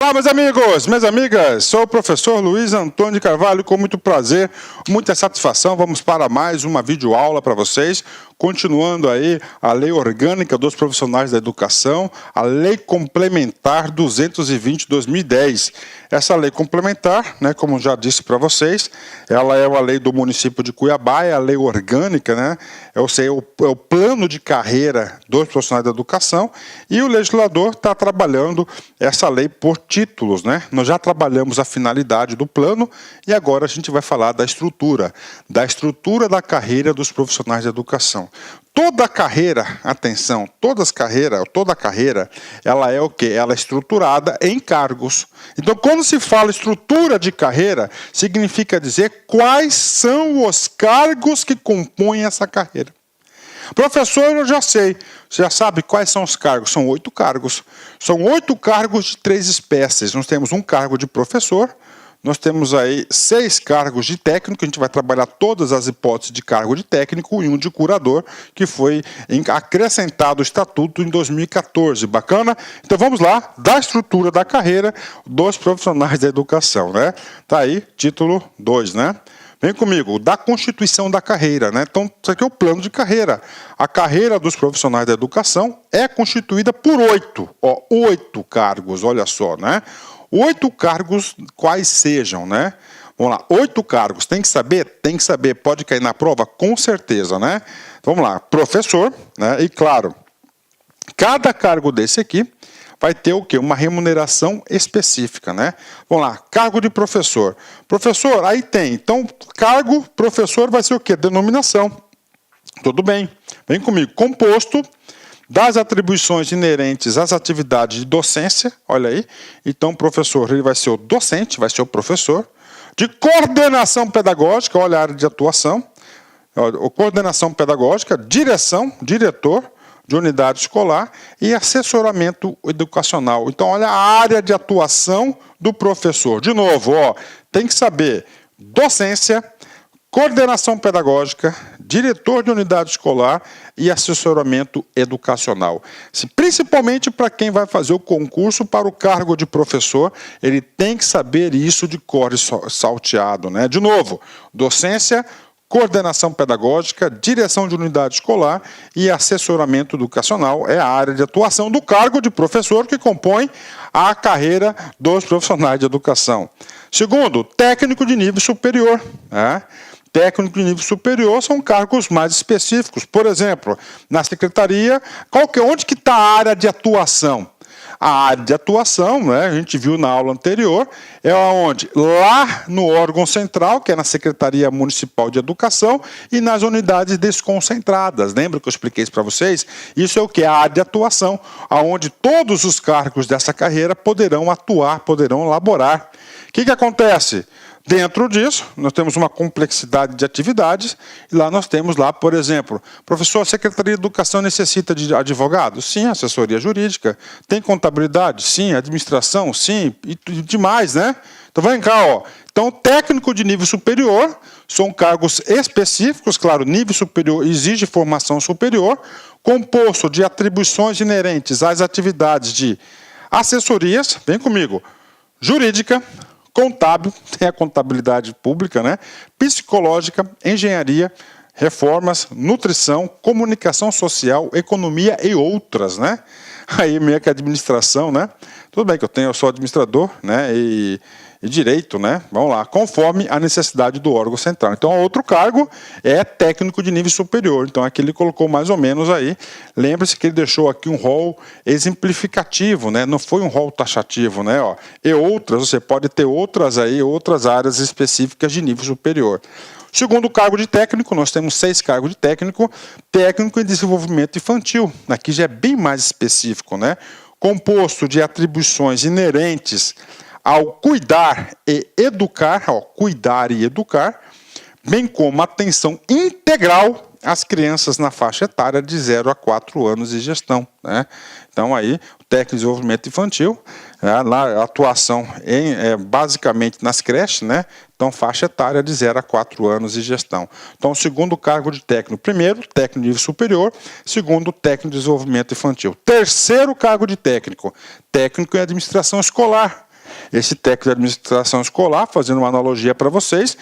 Olá, meus amigos, minhas amigas, sou o professor Luiz Antônio de Carvalho, com muito prazer, muita satisfação, vamos para mais uma videoaula para vocês, continuando aí a Lei Orgânica dos Profissionais da Educação, a Lei Complementar 220/2010. Essa lei complementar, né, como já disse para vocês, ela é uma lei do município de Cuiabá, é a lei orgânica, né, é o plano de carreira dos profissionais da educação, e o legislador está trabalhando essa lei por títulos, né? Nós já trabalhamos a finalidade do plano e agora a gente vai falar da estrutura da carreira dos profissionais da educação. Toda carreira, atenção, toda carreira, ela é o quê? Ela é estruturada em cargos. Então, quando se fala estrutura de carreira, significa dizer quais são os cargos que compõem essa carreira. Professor, eu já sei. Você já sabe quais são os cargos? São 8 cargos. São 8 cargos de 3 espécies. Nós temos um cargo de professor, nós temos aí 6 cargos de técnico, a gente vai trabalhar todas as hipóteses de cargo de técnico e um de curador, que foi acrescentado ao estatuto em 2014. Bacana? Então vamos lá, da estrutura da carreira dos profissionais da educação, né? Tá aí, título 2, né? Vem comigo, da constituição da carreira, né? Então, isso aqui é o plano de carreira. A carreira dos profissionais da educação é constituída por 8 cargos, olha só, né? 8 cargos, quais sejam, né? Vamos lá, 8 cargos, tem que saber? Tem que saber, pode cair na prova? Com certeza, né? Vamos lá, professor, né? E claro, cada cargo desse aqui vai ter o quê? Uma remuneração específica, né? Vamos lá, cargo de professor. Professor, aí tem. Então, cargo, professor vai ser o quê? Denominação. Tudo bem. Vem comigo. Composto das atribuições inerentes às atividades de docência. Olha aí. Então, professor, ele vai ser o docente, vai ser o professor. De coordenação pedagógica, olha a área de atuação. Coordenação pedagógica, direção, diretor de unidade escolar e assessoramento educacional. Então, olha a área de atuação do professor. De novo, ó, tem que saber docência, coordenação pedagógica, diretor de unidade escolar e assessoramento educacional. Principalmente para quem vai fazer o concurso para o cargo de professor, ele tem que saber isso de cor e salteado, né? De novo, docência, coordenação pedagógica, direção de unidade escolar e assessoramento educacional é a área de atuação do cargo de professor que compõe a carreira dos profissionais de educação. Segundo, técnico de nível superior. Técnico de nível superior são cargos mais específicos. Por exemplo, na secretaria, onde que está a área de atuação? A área de atuação, né, a gente viu na aula anterior, é onde? Lá no órgão central, que é na Secretaria Municipal de Educação, e nas unidades desconcentradas. Lembra que eu expliquei isso para vocês? Isso é o que? A área de atuação, onde todos os cargos dessa carreira poderão atuar, poderão laborar. O que acontece? Dentro disso, nós temos uma complexidade de atividades, e lá nós temos, por exemplo, professor, a Secretaria de Educação necessita de advogado? Sim, assessoria jurídica. Tem contabilidade? Sim. Administração? Sim. E demais, né? Então, vem cá, ó. Então, técnico de nível superior são cargos específicos, claro, nível superior exige formação superior, composto de atribuições inerentes às atividades de assessorias, vem comigo, jurídica, contábil, tem a contabilidade pública, né? Psicológica, engenharia, reformas, nutrição, comunicação social, economia e outras, né? Aí meio que administração, né? Tudo bem que eu sou administrador, né? E direito, né? Vamos lá, conforme a necessidade do órgão central. Então, outro cargo é técnico de nível superior. Então, aqui ele colocou mais ou menos aí. Lembre-se que ele deixou aqui um rol exemplificativo, né? Não foi um rol taxativo, né? Ó, e outras, você pode ter outras aí, outras áreas específicas de nível superior. Segundo cargo de técnico, nós temos 6 cargos de técnico. Técnico em desenvolvimento infantil. Aqui já é bem mais específico, né? Composto de atribuições inerentes ao cuidar e educar, bem como atenção integral às crianças na faixa etária de 0 a 4 anos de gestão, né? Então, aí, o técnico de desenvolvimento infantil, lá, a atuação basicamente nas creches, né? Então, faixa etária de 0 a 4 anos de gestão. Então, o segundo cargo de técnico, primeiro, técnico de nível superior, segundo, técnico de desenvolvimento infantil. Terceiro cargo de técnico, técnico em administração escolar. Esse técnico de administração escolar, fazendo uma analogia para vocês,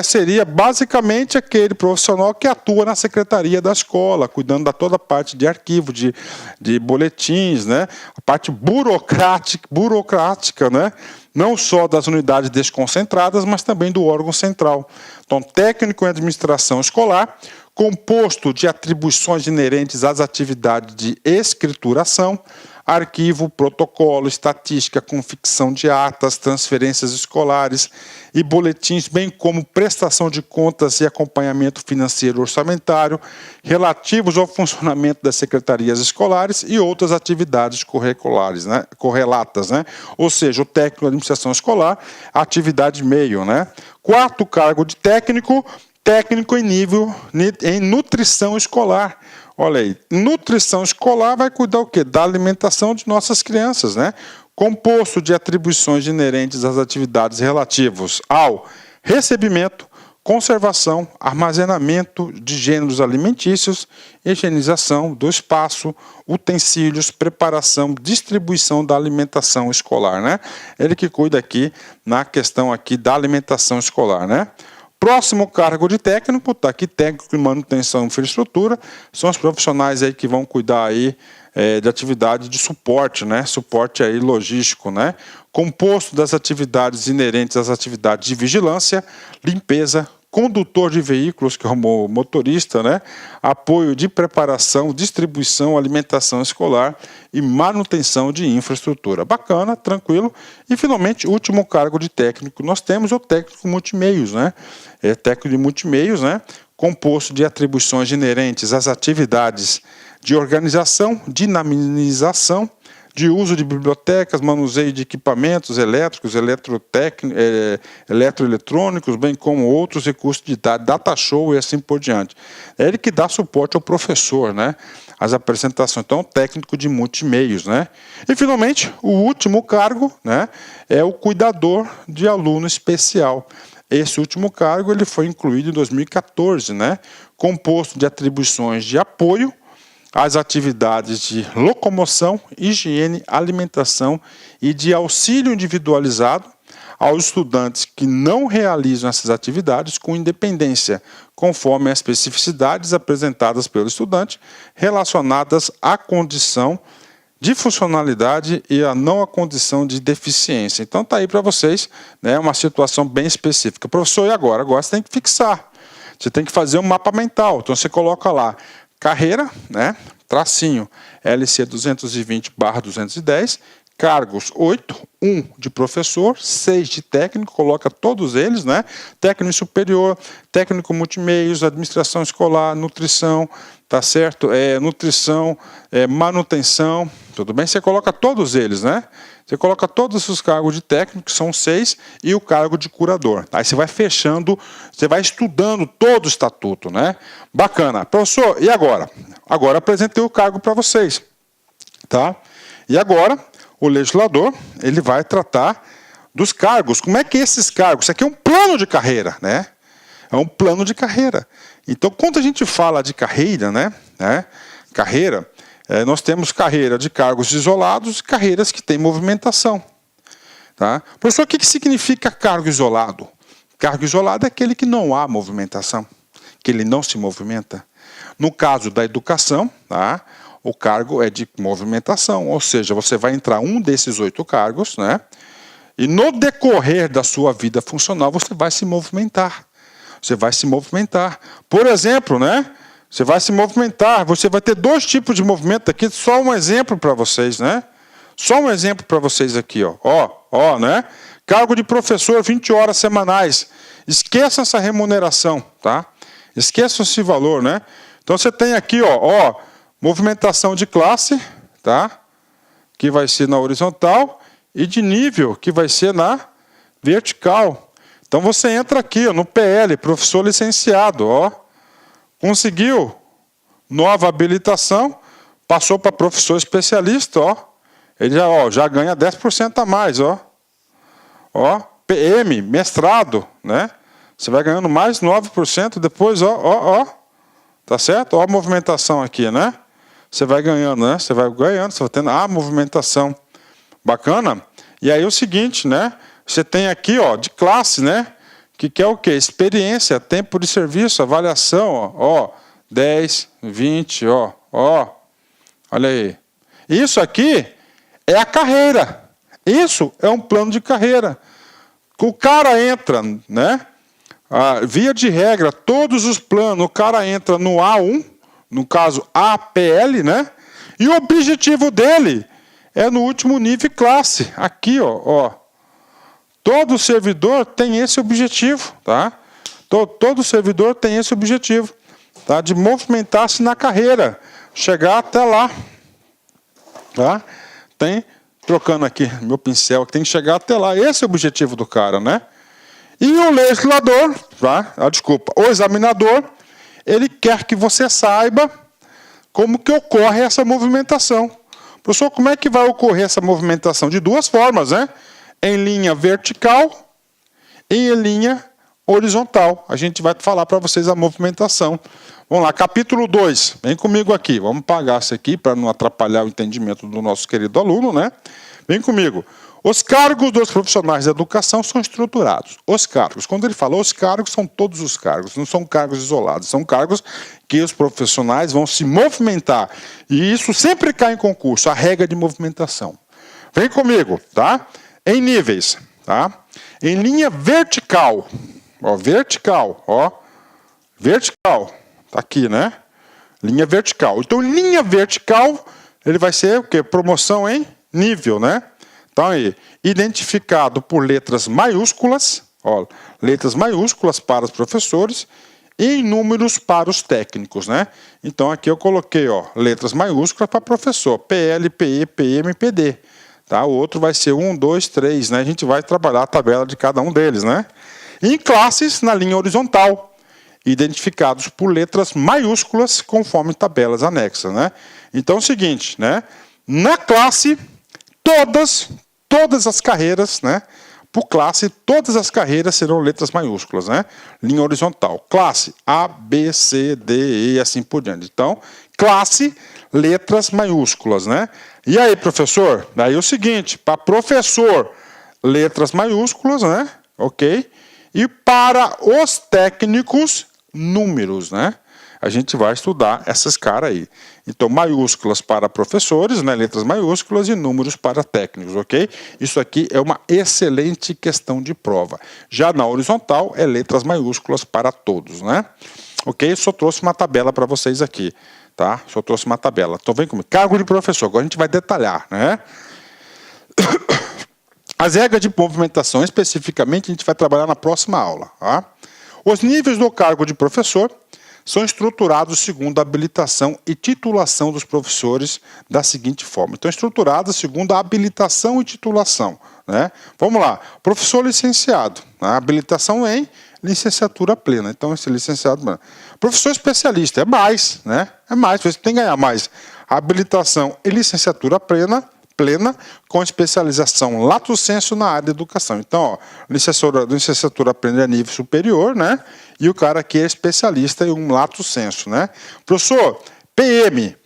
seria basicamente aquele profissional que atua na secretaria da escola, cuidando da toda a parte de arquivo, de boletins, né? A parte burocrática, né? Não só das unidades desconcentradas, mas também do órgão central. Então, técnico em administração escolar, composto de atribuições inerentes às atividades de escrituração, arquivo, protocolo, estatística, confecção de atas, transferências escolares e boletins, bem como prestação de contas e acompanhamento financeiro orçamentário relativos ao funcionamento das secretarias escolares e outras atividades curriculares, né, correlatas, né? Ou seja, o técnico de administração escolar, atividade meio, né? Quarto cargo de técnico em nutrição escolar. Olha aí, nutrição escolar vai cuidar o quê? Da alimentação de nossas crianças, né? Composto de atribuições inerentes às atividades relativas ao recebimento, conservação, armazenamento de gêneros alimentícios, higienização do espaço, utensílios, preparação, distribuição da alimentação escolar, né? Ele que cuida aqui na questão aqui da alimentação escolar, né? Próximo cargo de técnico, está aqui, técnico de manutenção e infraestrutura, são os profissionais aí que vão cuidar aí de atividade de suporte, né? Suporte aí logístico, né? Composto das atividades inerentes às atividades de vigilância, limpeza, condutor de veículos, que é o motorista, né? Apoio de preparação, distribuição, alimentação escolar e manutenção de infraestrutura. Bacana, tranquilo. E, finalmente, o último cargo de técnico nós temos é o técnico multimeios, né? Técnico de multimeios, né? Composto de atribuições inerentes às atividades de organização, dinamização, de uso de bibliotecas, manuseio de equipamentos elétricos, eletroeletrônicos, bem como outros recursos de data show e assim por diante. É ele que dá suporte ao professor, né? As apresentações, então, técnico de multimeios, né? E, finalmente, o último cargo, né, é o cuidador de aluno especial. Esse último cargo ele foi incluído em 2014, né? Composto de atribuições de apoio às atividades de locomoção, higiene, alimentação e de auxílio individualizado aos estudantes que não realizam essas atividades com independência, conforme as especificidades apresentadas pelo estudante relacionadas à condição de funcionalidade e a não a condição de deficiência. Então está aí para vocês, né, uma situação bem específica. Professor, e agora? Agora você tem que fixar. Você tem que fazer um mapa mental. Então você coloca lá carreira, né, tracinho LC 220/210, cargos 8, 1 de professor, 6 de técnico, coloca todos eles, né? Técnico superior, técnico multimeios, administração escolar, nutrição, tá certo? Nutrição, manutenção, tudo bem? Você coloca todos eles, né? Você coloca todos os cargos de técnico, que são 6, e o cargo de curador. Aí você vai fechando, você vai estudando todo o estatuto, né? Bacana. Professor, e agora? Agora apresentei o cargo para vocês, tá? E agora o legislador, ele vai tratar dos cargos. Como é que esses cargos? Isso aqui é um plano de carreira, né? É um plano de carreira. Então, quando a gente fala de carreira, né? Carreira, nós temos carreira de cargos isolados e carreiras que têm movimentação. Tá? Professor, o que significa cargo isolado? Cargo isolado é aquele que não há movimentação, que ele não se movimenta. No caso da educação, tá? O cargo é de movimentação, ou seja, você vai entrar um desses 8 cargos, né? E no decorrer da sua vida funcional, você vai se movimentar. Você vai se movimentar. Por exemplo, né? Você vai se movimentar, você vai ter 2 tipos de movimento aqui, só um exemplo para vocês, né? Só um exemplo para vocês aqui, ó. Ó, né? Cargo de professor, 20 horas semanais. Esqueçam essa remuneração, tá? Esqueçam esse valor, né? Então você tem aqui, ó, movimentação de classe, tá? Que vai ser na horizontal, e de nível, que vai ser na vertical. Então você entra aqui, ó, no PL, professor licenciado, ó. Conseguiu nova habilitação, passou para professor especialista, ó. Ele já ganha 10% a mais, ó. Ó, PM, mestrado, né? Você vai ganhando mais 9%, depois, ó. Tá certo? Ó a movimentação aqui, né? Você vai ganhando, né? Você vai ganhando, você vai tendo a movimentação. Bacana? E aí o seguinte, né? Você tem aqui, ó, de classe, né? Que é o quê? Experiência, tempo de serviço, avaliação, ó, 10, 20, ó, olha aí. Isso aqui é a carreira. Isso é um plano de carreira. O cara entra, né? Via de regra, todos os planos, o cara entra no A1, no caso APL, né? E o objetivo dele é no último nível classe. Aqui, ó. Todo servidor tem esse objetivo, tá? Todo servidor tem esse objetivo, tá? De movimentar-se na carreira, chegar até lá, tá? Trocando aqui meu pincel, tem que chegar até lá. Esse é o objetivo do cara, né? E o legislador, tá? O examinador, ele quer que você saiba como que ocorre essa movimentação. Professor, como é que vai ocorrer essa movimentação? De duas formas, né? Em linha vertical e em linha horizontal. A gente vai falar para vocês a movimentação. Vamos lá, capítulo 2. Vem comigo aqui. Vamos apagar isso aqui para não atrapalhar o entendimento do nosso querido aluno, né? Vem comigo. Os cargos dos profissionais da educação são estruturados. Os cargos, quando ele fala os cargos, são todos os cargos, não são cargos isolados, são cargos que os profissionais vão se movimentar. E isso sempre cai em concurso, a regra de movimentação. Vem comigo, tá? Em níveis, tá? Em linha vertical, vertical, tá aqui, né? Linha vertical. Então, linha vertical, ele vai ser o quê? Promoção em nível, né? Então, aí, identificado por letras maiúsculas, letras maiúsculas para os professores e em números para os técnicos, né? Então, aqui eu coloquei, letras maiúsculas para professor, PL, PE, PM, PD. Tá? O outro vai ser 1, 2, 3, né? A gente vai trabalhar a tabela de cada um deles, né? E em classes, na linha horizontal, identificados por letras maiúsculas conforme tabelas anexas, né? Então, é o seguinte, né? Na classe, todas as carreiras, né? Por classe, todas as carreiras serão letras maiúsculas, né? Linha horizontal. Classe A, B, C, D, E, assim por diante. Então, classe, letras maiúsculas, né? E aí, professor? Daí é o seguinte, para professor, letras maiúsculas, né? Ok? E para os técnicos, números, né? A gente vai estudar essas caras aí. Então, maiúsculas para professores, né, letras maiúsculas, e números para técnicos, ok? Isso aqui é uma excelente questão de prova. Já na horizontal, é letras maiúsculas para todos, né? Ok? Só trouxe uma tabela para vocês aqui, tá? Só trouxe uma tabela. Então, vem comigo. Cargo de professor, agora a gente vai detalhar, né? As regras de movimentação, especificamente, a gente vai trabalhar na próxima aula, tá? Os níveis do cargo de professor são estruturados segundo a habilitação e titulação dos professores da seguinte forma. Então, estruturados segundo a habilitação e titulação, né? Vamos lá. Professor licenciado, a habilitação em licenciatura plena. Então, esse licenciado... Professor especialista, é mais, né? É mais, você tem que ganhar mais. Habilitação e licenciatura plena com especialização lato sensu na área de educação. Então, licenciatura plena é nível superior, né? E o cara aqui é especialista em um lato sensu, né? Professor, PM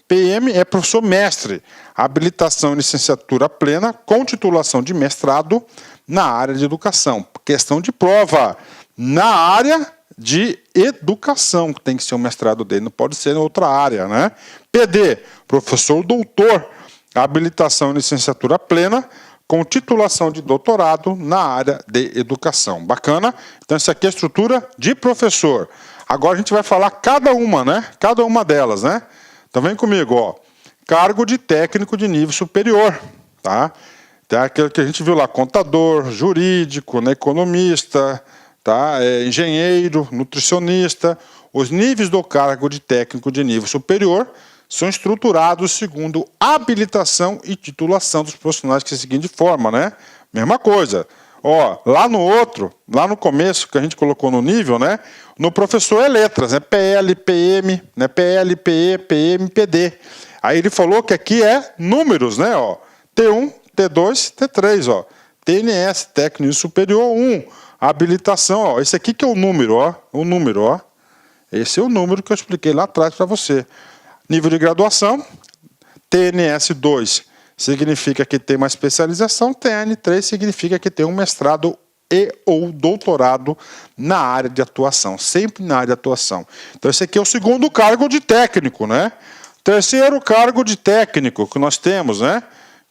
é professor mestre, habilitação e licenciatura plena com titulação de mestrado na área de educação. Questão de prova, na área de educação, que tem que ser o mestrado dele, não pode ser em outra área, né? PD, professor doutor, habilitação e licenciatura plena com titulação de doutorado na área de educação. Bacana? Então, essa aqui é a estrutura de professor. Agora a gente vai falar cada uma, né? Cada uma delas, né? Então, vem comigo, Cargo de técnico de nível superior, tá? Tem aquele que a gente viu lá, contador, jurídico, né? Economista, tá? Engenheiro, nutricionista. Os níveis do cargo de técnico de nível superior são estruturados segundo habilitação e titulação dos profissionais, que é a seguinte forma, né? Mesma coisa. Lá no começo, que a gente colocou no nível, né? No professor é letras, né? PL, PM, né? PL, PE, PM, PD. Aí ele falou que aqui é números, né? T1, T2, T3, TNS, técnico superior 1, habilitação, esse aqui que é o número, o número, Esse é o número que eu expliquei lá atrás para você. Nível de graduação, TNS 2, significa que tem uma especialização, TN3 significa que tem um mestrado e ou doutorado na área de atuação, sempre na área de atuação. Então esse aqui é o segundo cargo de técnico, né? Terceiro cargo de técnico que nós temos, né?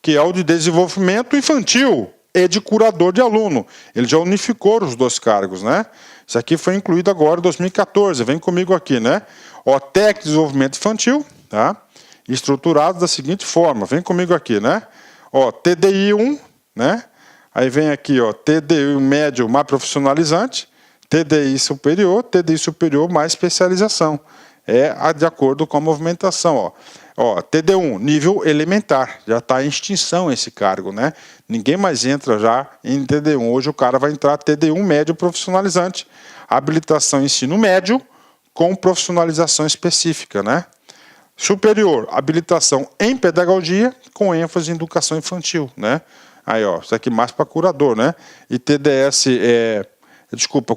Que é o de desenvolvimento infantil e de curador de aluno. Ele já unificou os dois cargos, né? Isso aqui foi incluído agora em 2014, vem comigo aqui, né? Ó, técnico de desenvolvimento infantil, tá? Estruturado da seguinte forma, vem comigo aqui, né? Ó, TDI 1, né? Aí vem aqui, ó, TDI médio mais profissionalizante, TDI superior mais especialização. É de acordo com a movimentação, ó. Ó, TD1, nível elementar, já está em extinção esse cargo, né? Ninguém mais entra já em TD1. Hoje o cara vai entrar TD1 médio profissionalizante, habilitação ensino médio com profissionalização específica, né? Superior, habilitação em pedagogia com ênfase em educação infantil, né? Aí, ó, isso aqui mais para curador, né? E TDS,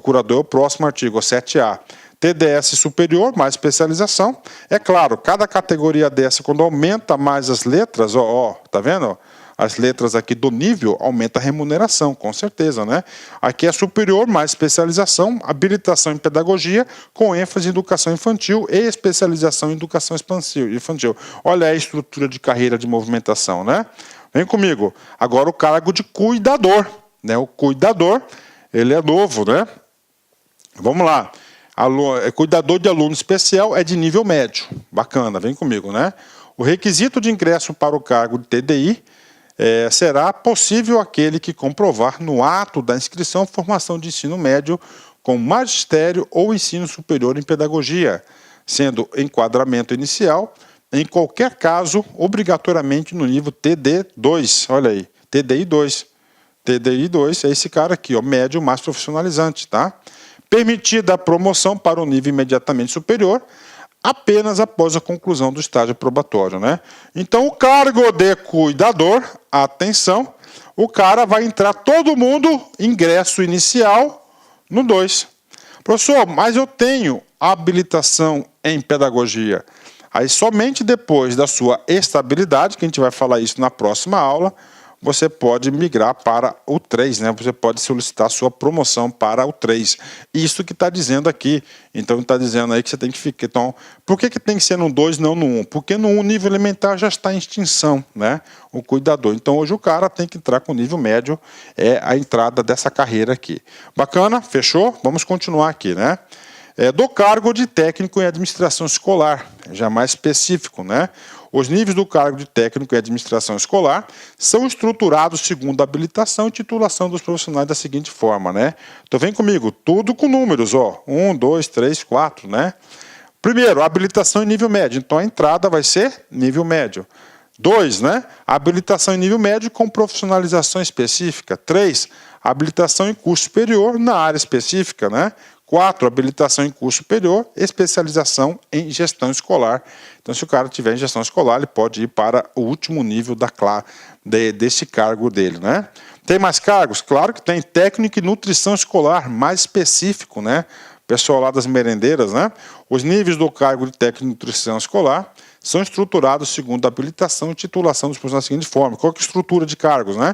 curador é o próximo artigo, 7A. TDS superior, mais especialização. É claro, cada categoria dessa, quando aumenta mais as letras, ó, tá vendo? Ó, as letras aqui do nível, aumenta a remuneração, com certeza, né? Aqui é superior, mais especialização, habilitação em pedagogia, com ênfase em educação infantil e especialização em educação infantil. Olha a estrutura de carreira de movimentação, né? Vem comigo. Agora o cargo de cuidador, né? O cuidador, ele é novo, né? Vamos lá. Cuidador de aluno especial é de nível médio. Bacana, vem comigo, né? O requisito de ingresso para o cargo de TDI será possível aquele que comprovar no ato da inscrição formação de ensino médio com magistério ou ensino superior em pedagogia, sendo enquadramento inicial, em qualquer caso, obrigatoriamente no nível TD2. Olha aí, TDI 2. TDI 2 é esse cara aqui, ó, médio mais profissionalizante, tá? Permitida a promoção para o nível imediatamente superior, apenas após a conclusão do estágio probatório, né? Então, o cargo de cuidador, atenção, o cara vai entrar todo mundo, ingresso inicial, no 2. Professor, mas eu tenho habilitação em pedagogia. Aí, somente depois da sua estabilidade, que a gente vai falar isso na próxima aula, você pode migrar para o 3, né? Você pode solicitar sua promoção para o 3. Isso que está dizendo aqui. Então, está dizendo aí que você tem que ficar. Então, por que tem que ser no 2 não no 1? Porque no 1 nível elementar já está em extinção, né? O cuidador. Então, hoje o cara tem que entrar com nível médio, é a entrada dessa carreira aqui. Bacana? Fechou? Vamos continuar aqui, né? Do cargo de técnico em administração escolar, já mais específico, né? Os níveis do cargo de técnico em administração escolar são estruturados segundo a habilitação e titulação dos profissionais da seguinte forma, né? Então vem comigo, tudo com números, ó, 1, 2, 3, 4, né? Primeiro, habilitação em nível médio, então a entrada vai ser nível médio. 2, né? Habilitação em nível médio com profissionalização específica. 3, habilitação em curso superior na área específica, né? 4, habilitação em curso superior, especialização em gestão escolar. Então, se o cara tiver em gestão escolar, ele pode ir para o último nível desse cargo dele, né? Tem mais cargos? Claro que tem. Técnico em nutrição escolar, mais específico, né? Pessoal lá das merendeiras, né? Os níveis do cargo de técnico em nutrição escolar são estruturados segundo a habilitação e titulação dos profissionais da seguinte forma. Qual que é a estrutura de cargos, né?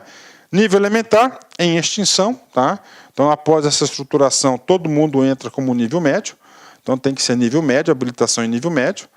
Nível elementar, em extinção, tá? Então, após essa estruturação, todo mundo entra como nível médio. Então, tem que ser nível médio, habilitação em nível médio.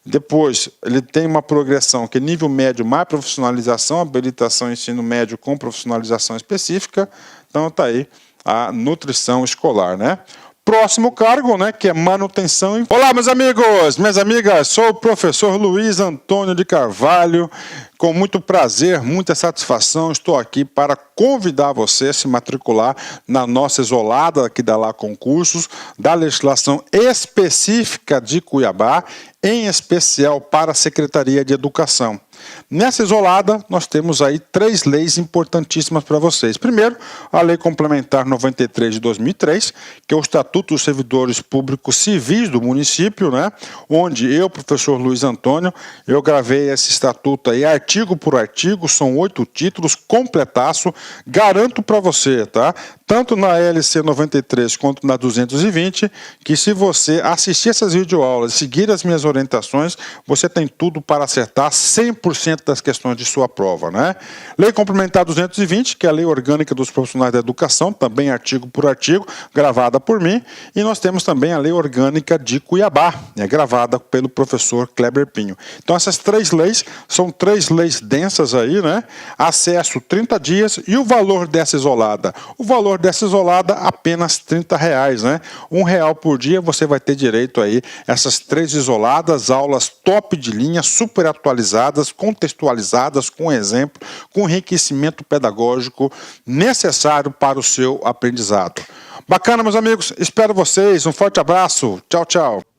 Depois, ele tem uma progressão que é nível médio mais profissionalização, habilitação em ensino médio com profissionalização específica. Então, está aí a nutrição escolar, né? Próximo cargo, né, que é manutenção. Olá, meus amigos, minhas amigas, sou o professor Luiz Antônio de Carvalho. Com muito prazer, muita satisfação, estou aqui para convidar você a se matricular na nossa isolada aqui da Lá Concursos, da legislação específica de Cuiabá, em especial para a Secretaria de Educação. Nessa isolada, nós temos aí 3 leis importantíssimas para vocês. Primeiro, a Lei Complementar 93 de 2003, que é o Estatuto dos Servidores Públicos Civis do município, né? Onde eu, professor Luiz Antônio, eu gravei esse estatuto aí, artigo por artigo, são 8 títulos, completaço, garanto para você, tá? tanto na LC 93 quanto na 220, que se você assistir essas videoaulas e seguir as minhas orientações, você tem tudo para acertar 100% das questões de sua prova, né? Lei Complementar 220, que é a Lei Orgânica dos Profissionais da Educação, também artigo por artigo, gravada por mim, e nós temos também a Lei Orgânica de Cuiabá, gravada pelo professor Kleber Pinho. Então essas três leis são três leis densas aí, né? Acesso 30 dias e o valor dessa isolada. O valor dessa isolada apenas R$30, né? R$1 por dia você vai ter direito aí a essas três isoladas, aulas top de linha, super atualizadas, contextualizadas, com exemplo, com enriquecimento pedagógico necessário para o seu aprendizado. Bacana, meus amigos, espero vocês, um forte abraço, tchau, tchau.